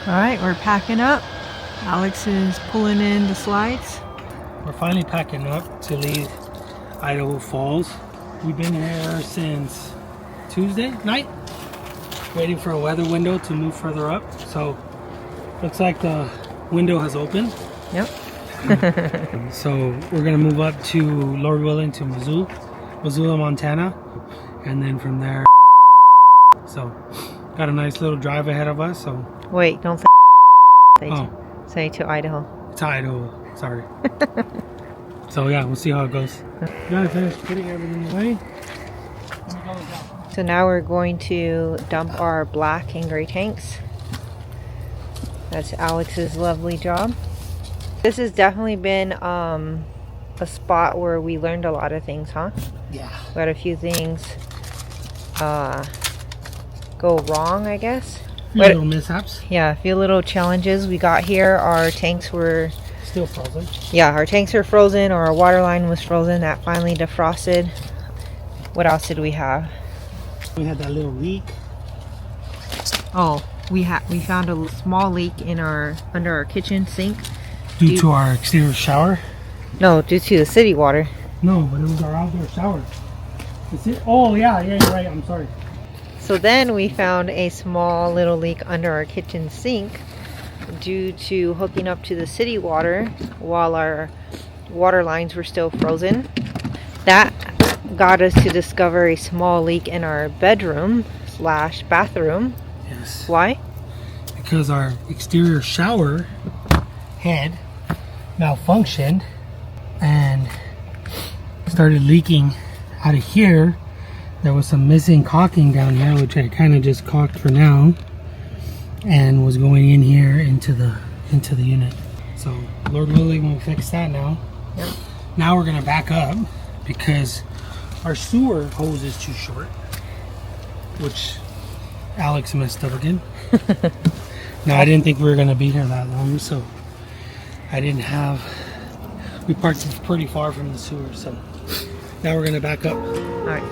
Alright, we're packing up. Alex is pulling in the slides. We're finally packing up to leave Idaho Falls. We've been here since Tuesday night, waiting for a weather window to move further up. So, looks like the window has opened. Yep. So, we're gonna move up to, Lord willing, to Missoula, Montana. And then from there, so, got a nice little drive ahead of us. So, Wait, don't say say to Idaho. It's Idaho, sorry. So yeah, we'll see how it goes. Gotta finish putting everything away. So now we're going to dump our black and gray tanks. That's Alex's lovely job. This has definitely been a spot where we learned a lot of things, huh? Yeah. We had a few things go wrong, I guess. Little mishaps. Yeah, a few little challenges we got here. Our tanks were still frozen. Yeah, our tanks were frozen, or our water line was frozen. That finally defrosted. What else did we have? We had that little leak. Oh, we found a small leak in under our kitchen sink. Due to our exterior shower? No, due to the city water. No, but it was our outdoor shower. Oh yeah, you're right. I'm sorry. So then we found a small little leak under our kitchen sink due to hooking up to the city water while our water lines were still frozen. That got us to discover a small leak in our bedroom / bathroom. Yes. Why? Because our exterior shower head malfunctioned and started leaking out of here. There was some missing caulking down here, which I kind of just caulked for now, and was going in here into the unit. So Lord willing, we'll fix that now. Yep. Now we're gonna back up because our sewer hose is too short, which Alex messed up again. Now I didn't think we were gonna be here that long, so we parked pretty far from the sewer, so now we're gonna back up. All right.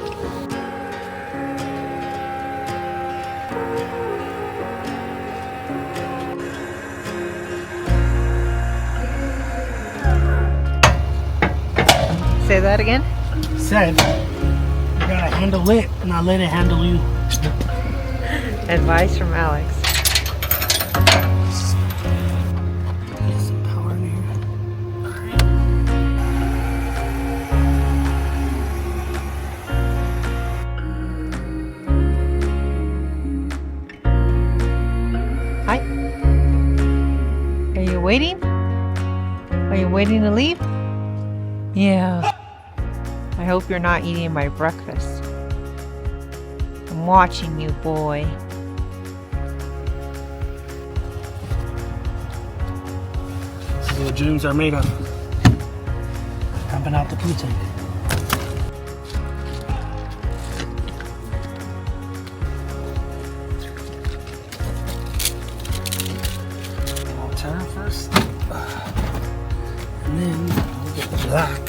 Say that again? Said, you gotta handle it, not let it handle you. Advice from Alex. Get some power in here. Hi. Are you waiting? Are you waiting to leave? Yeah. I hope you're not eating my breakfast. I'm watching you, boy. This is what dreams are made of. Pumping out the poo tank. I'll turn first. And then we'll get the black.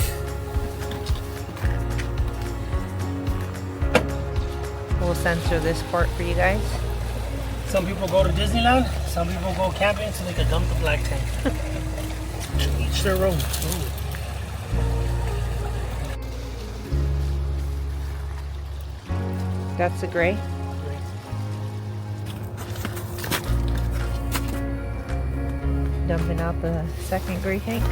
We'll censor this part for you guys. Some people go to Disneyland, some people go camping so they can dump the black tank. Each their own. Ooh. That's the gray. Dumping out the second gray tank.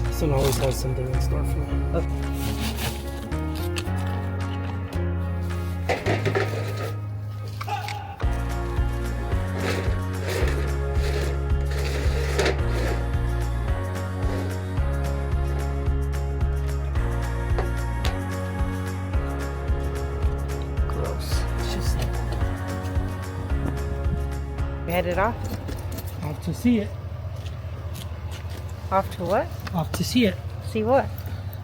This one always has something in store for me. Oh. Gross. It's just You headed off? off to see it. Off to what? Off to see it. See what?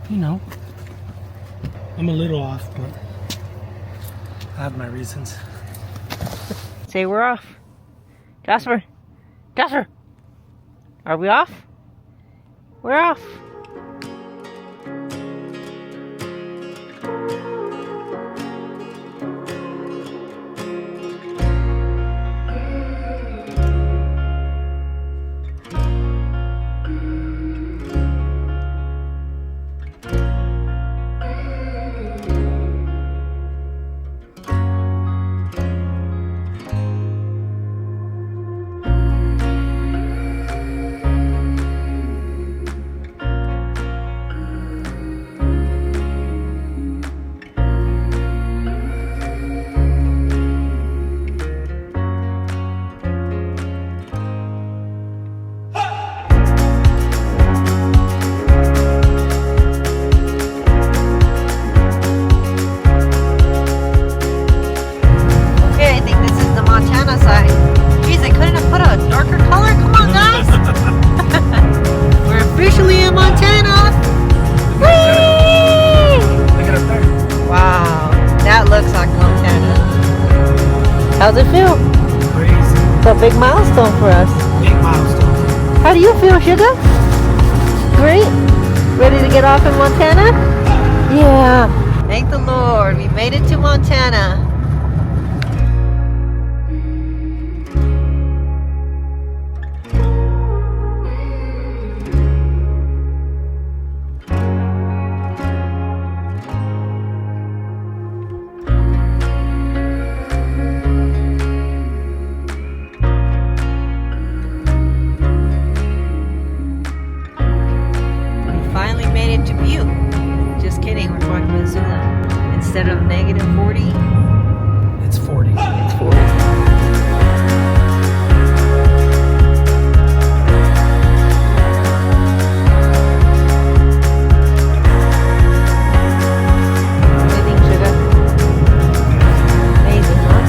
You know. I'm a little off, but I have my reasons. Say we're off. Jasper! Jasper! Are we off? We're off. How's it feel? Crazy. It's a big milestone for us. Big milestone. How do you feel, Sugar? Great? Ready to get off in Montana? Yeah. Thank the Lord, we made it to Montana. Finally made it to Butte. Just kidding, we're going to Missoula. Instead of negative 40, It's 40. it's 40. What do you think, Sugar? Amazing, huh?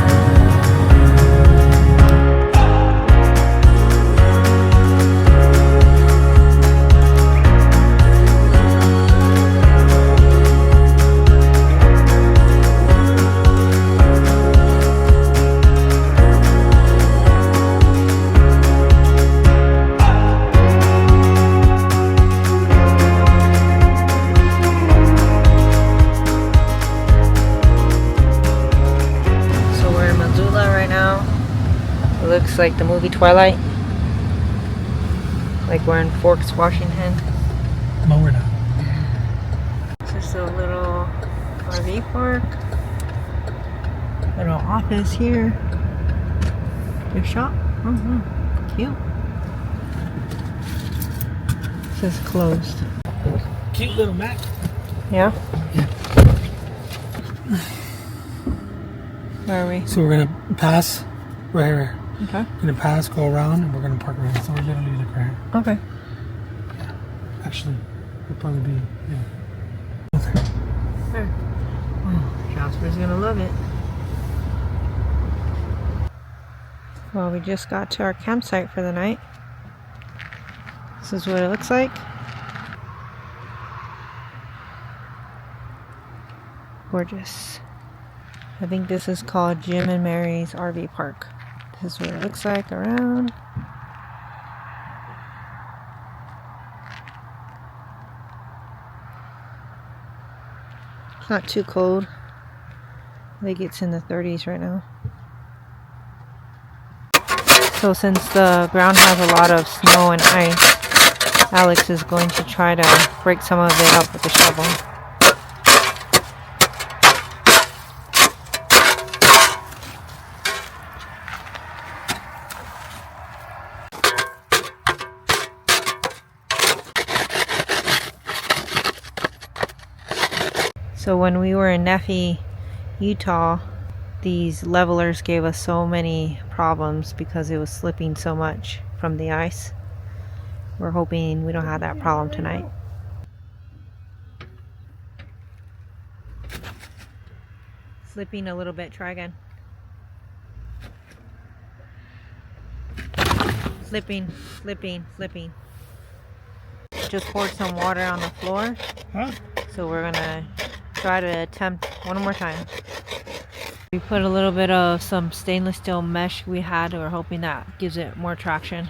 So we're in Missoula right now. It looks like the movie Twilight. Like we're in Forks, Washington. No, we're not. It's just a little RV park. Little office here. Your shop. Cute. This is closed. Cute little Mac. Yeah? Yeah. Where are we? So we're gonna pass right here. Okay. Gonna pass, go around, and we're gonna park around. So we're literally like right here. Okay. Actually, we'll probably be There. Oh, Jasper's gonna love it. Well, we just got to our campsite for the night. This is what it looks like. Gorgeous. I think this is called Jim and Mary's RV Park. This is what it looks like around. It's not too cold. I think it's in the 30s right now. So since the ground has a lot of snow and ice, Alex is going to try to break some of it up with the shovel. So when we were in Nephi, Utah, these levelers gave us so many problems because it was slipping so much from the ice. We're hoping we don't have that problem tonight. Slipping a little bit, try again. Slipping, slipping, slipping. Just poured some water on the floor. Huh? So we're gonna try to attempt one more time. We put a little bit of some stainless steel mesh we had. We're hoping that gives it more traction.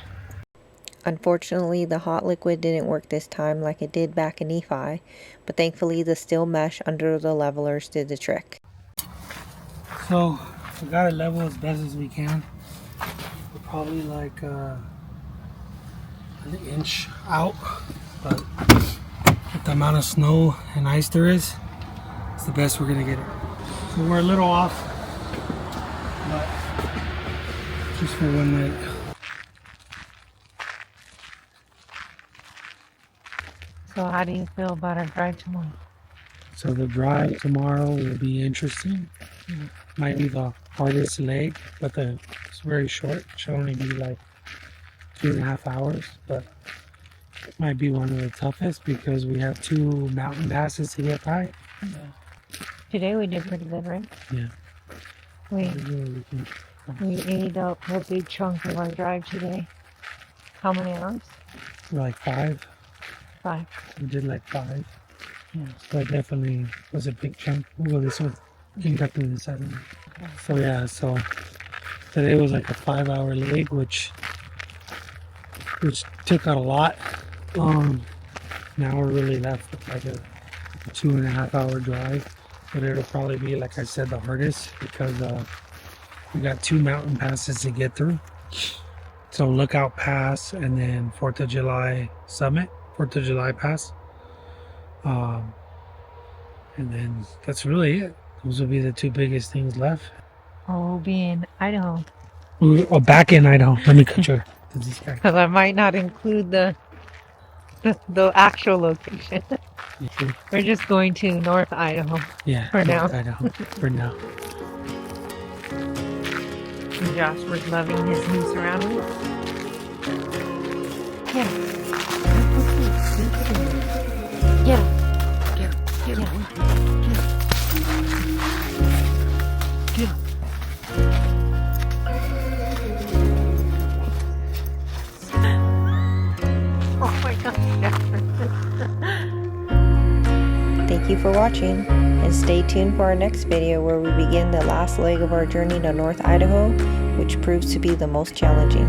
Unfortunately, the hot liquid didn't work this time like it did back in Nephi, but thankfully the steel mesh under the levelers did the trick. So we got it level as best as we can. We're probably like an inch out, but with the amount of snow and ice there is, it's the best we're gonna get it. So we're a little off, but just for one night. So how do you feel about our drive tomorrow? So the drive tomorrow will be interesting. Might be the hardest leg, but it's very short. It should only be like 2.5 hours, but it might be one of the toughest because we have 2 mountain passes to get by. Today we did pretty good, right? Yeah. We ate up a big chunk of our drive today. How many hours? Like 5. 5. We did like 5. Yeah. So that definitely was a big chunk. We'll go this way. You can cut through this side. So yeah, so Today was like a 5-hour leg, which took out a lot. Now we're really left with like a 2.5-hour drive, but it'll probably be, like I said, the hardest because we got 2 mountain passes to get through. So Lookout Pass and then 4th of July Summit, 4th of July Pass. And then that's really it. Those will be the 2 biggest things left. Or we'll be in Idaho. Oh, back in Idaho. Let me cut your. Because I might not include the actual location. We're just going to North Idaho. Yeah, for now. Idaho for now. And Josh was loving his new surroundings. Yeah. Oh my gosh. Thank you for watching, and stay tuned for our next video where we begin the last leg of our journey to North Idaho, which proves to be the most challenging.